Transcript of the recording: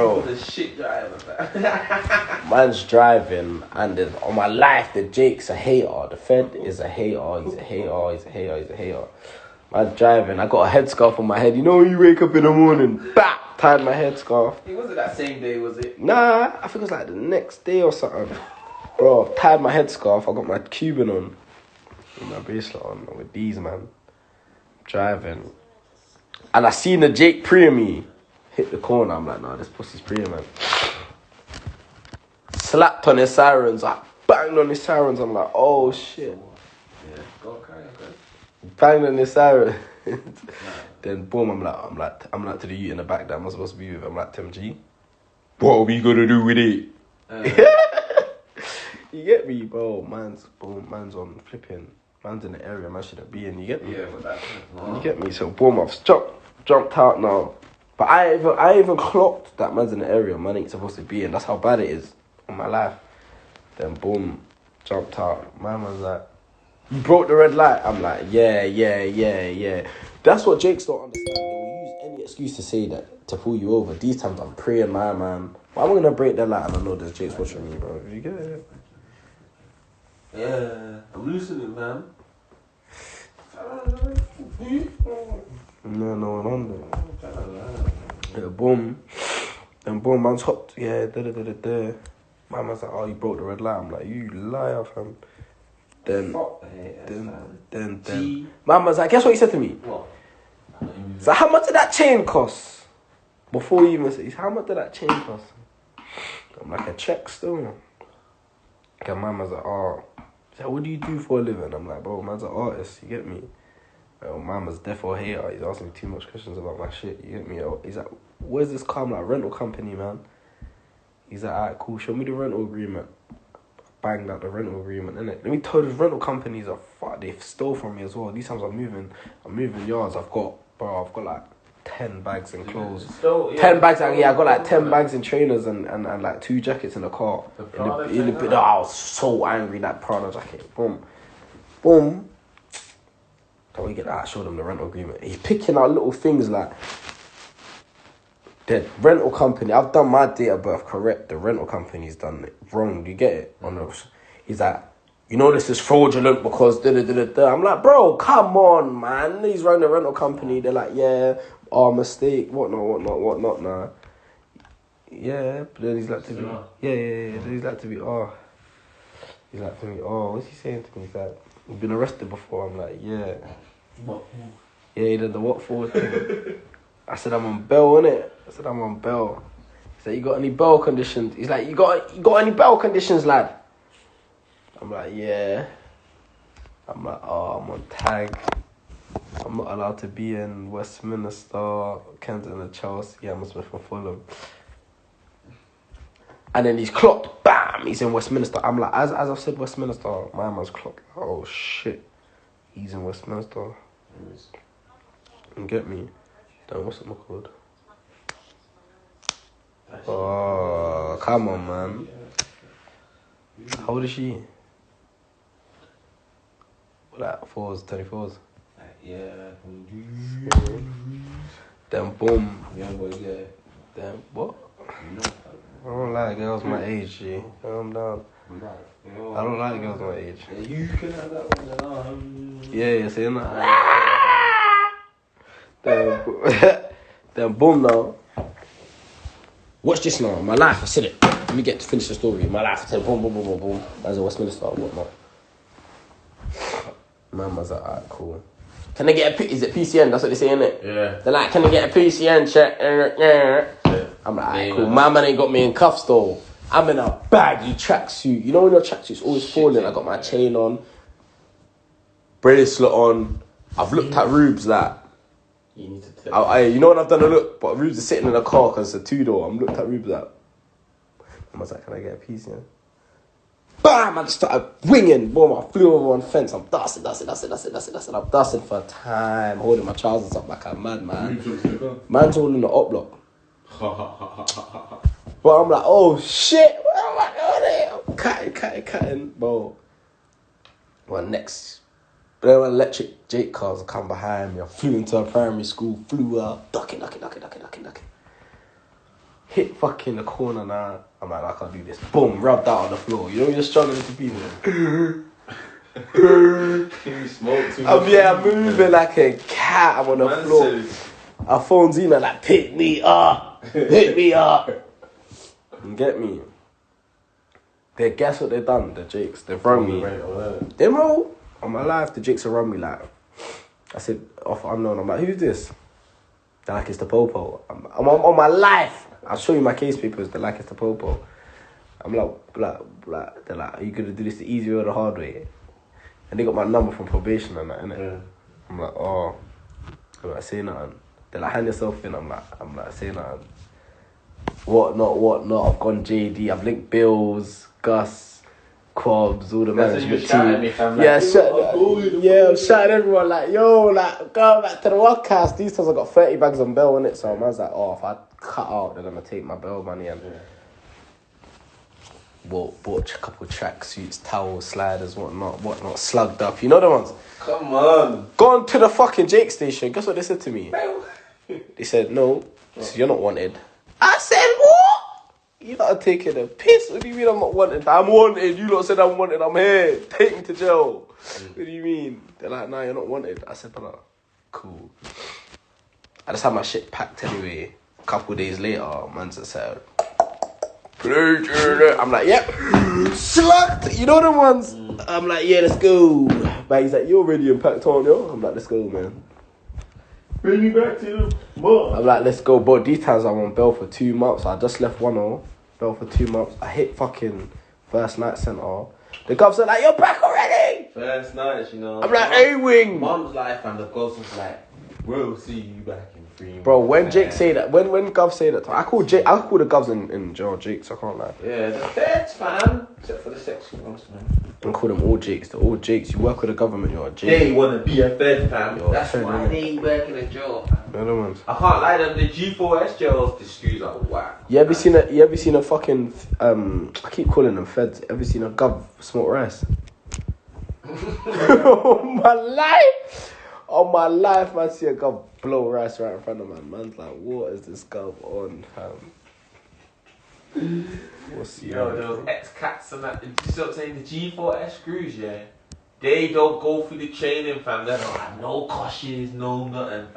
Bro, the shit driver. man's driving, and on my life, the Jake's a hater. The Fed is a hater. He's a hater. Man's driving. I got a headscarf on my head. You know when you wake up in the morning, bap, tied my headscarf. It wasn't that same day, was it? Nah, I think it was like the next day or something. Bro, I've tied my headscarf. I got my Cuban on, with my bracelet on, with these, man. Driving. And I seen the Jake pre-me hit the corner. I'm like, nah, this pussy's pre, man. Slapped on his sirens. I banged on his sirens. I'm like, oh, shit. Yeah, go carry on. Banged on his sirens. Then, boom, I'm like to the youth in the back that I'm supposed to be with. I'm like, Tim G, what are we gonna do with it? You get me, bro? Man's on flipping. Man's in the area man shouldn't be in. You get me? Yeah, but that's You get me? So boom, I've jumped out now. But I even clocked that man's in the area man ain't supposed to be in. That's how bad it is on my life. Then boom, jumped out. My man's like, you broke the red light. I'm like, yeah. That's what Jakes don't understand. They will use any excuse to say that to pull you over. These times I'm praying, my man. But I'm gonna break the light and I know there's Jakes watching me, bro. You get it? Yeah, I'm loosening, man. No one on there. Yeah, boom. Then boom, man's hopped. Yeah, da. My man's like, oh, you broke the red light. I'm like, you liar, fam. Then. My man's like, guess what he said to me? What? So how much did that chain cost? Before he even said, how much did that chain cost? I'm like, a check still. Okay, my man's like, oh. He's like, what do you do for a living? I'm like, bro, man's an artist, you get me? My man's deaf or hater. He's asking me too much questions about my shit, you get me? He's like, where's this car? I'm like, rental company, man. He's like, alright, cool, show me the rental agreement. Banged out the rental agreement, innit? Let me tell you, these rental companies are fuck, they stole from me as well. These times I'm moving yards. I've got like 10 bags in clothes. 10 bags, I got like 10 bags in trainers and like 2 jackets in the car. I was so angry, that Prada jacket. Boom. Can we get that? I showed him the rental agreement. He's picking out little things like the rental company. I've done my date of birth correct. The rental company's done it wrong. Do you get it? He's like, you know this is fraudulent because da. I'm like, bro, come on, man. He's running the rental company. They're like, yeah, our mistake, whatnot, nah. Yeah, but then he's like to me, yeah. Then he's like to me, what's he saying to me? He's like, you've been arrested before. I'm like, yeah. What? Yeah, he did the what for thing. I said, I'm on bail, innit? I said, I'm on bail. He said, you got any bail conditions? He's like, you got any bail conditions, lad? I'm like, yeah. I'm like, I'm on tag. I'm not allowed to be in Westminster, Kensington and Chelsea. I'm Smith and Fulham. And then he's clocked, bam, he's in Westminster. I'm like, as I've said Westminster, my man's clocked. Oh, shit. He's in Westminster. You get me? Then what's it called? Oh, come on, man. How old is she? Like 24s. Yeah. Then boom. Young boy, yeah. Then what? You I don't like girls my age, G. Calm down. I don't like girls my age. Yeah, you can have that one. Yeah, saying that. Then boom now. Watch this now. My life, I said it. Let me get to finish the story. My life, I said boom. As a Westminster or whatnot. Man was like, alright, cool. Can I get is it PCN? That's what they say, innit? Yeah. They're like, can I get a PCN check? Yeah. I'm like, alright, cool. My man ain't got me in cuffs though. I'm in a baggy tracksuit. You know when your tracksuit's always falling? I got my chain on, bracelet on. I've looked at Rubes like. You need to you know when I've done a look, but Rubes is sitting in a car because it's a 2-door. I'm looked at Rubes like. I was like, can I get a PCN? Bam! I just started winging. Boom, I flew over one fence. I'm dusting. I'm dusting for time. Holding my trousers up like a madman. Man's holding the up block. But I'm like, oh shit, what am I doing here? Cutting. Bro. When electric Jake cars come behind me, I flew into a primary school, flew out, ducking. hit fucking the corner now. I'm like, I can't do this. Boom, rubbed out on the floor. You know when you're struggling to be there. You smoke too much. I'm moving like a cat. I'm on the floor. Our phone's in like, pick me up. Pick me up. You get me? They guess what they done, the Jakes. They've run me. Them all on my life, the Jakes have run me like. I said, off unknown. I'm like, who's this? They're like, it's the Popo. I'm on my life. I'll show you my case papers. They're like, it's the Popo. I'm like, they're like, are you gonna do this the easy way or the hard way? And they got my number from probation and that, innit? Yeah. I'm like, oh, I'm like, say nothing. They're like, hand yourself in. I'm like, say nothing. What not? I've gone JD. I've linked Bills, Gus, Quabs, all the management team. I'm shouting everyone like, yo, like, go back to the podcast. These times I got 30 bags on bail in it, so I was like, oh, if I cut out, they're gonna take my bail money and bought a couple of tracksuits, towels, sliders, whatnot, slugged up. You know the ones? Come on. Gone to the fucking Jake station. Guess what they said to me? They said, no, you're not wanted. I said, what? You lot are taking a piss. What do you mean I'm not wanted? I'm wanted. You lot said I'm wanted. I'm here. Take me to jail. What do you mean? They're like, nah, you're not wanted. I said, brother, cool. I just had my shit packed anyway. A couple days later, man just said, I'm like, yep, slugged. You know the ones? I'm like, yeah, let's go. But he's like, you're already packed on, yo. I'm like, let's go, man. Bring me back to the mall. I'm like, let's go, bro. These times I'm on bail for 2 months. I just left 1-0. Bail for 2 months. I hit fucking First Night Centre. The govs are like, you're back already. First night, you know. I'm like, A-wing. Mom's life and the ghost was like, we'll see you back in 3 months. Bro, when Jake say that, when Gov say that, I call the govs in jail Jakes. I can't lie. Yeah, the feds, fam. Except for the sexual ones, man. I call them all Jakes. They're all Jakes. You work with the government, you're a Jake. They want to be a fed, fam. You're That's fed, why innit? they work in a jail, fam. They're the ones. I can't lie to them, the G4S jails, the screws are whack. You ever seen a fucking I keep calling them feds. Ever seen a gov smoke rice? On my life, man, see a gov blow rice right in front of man. Man's like, what is this gov on, fam? What's those ex-cats and that, you see what I'm saying? The G4S screws, yeah? They don't go through the training, fam. They don't have no cushions, no nothing, fam.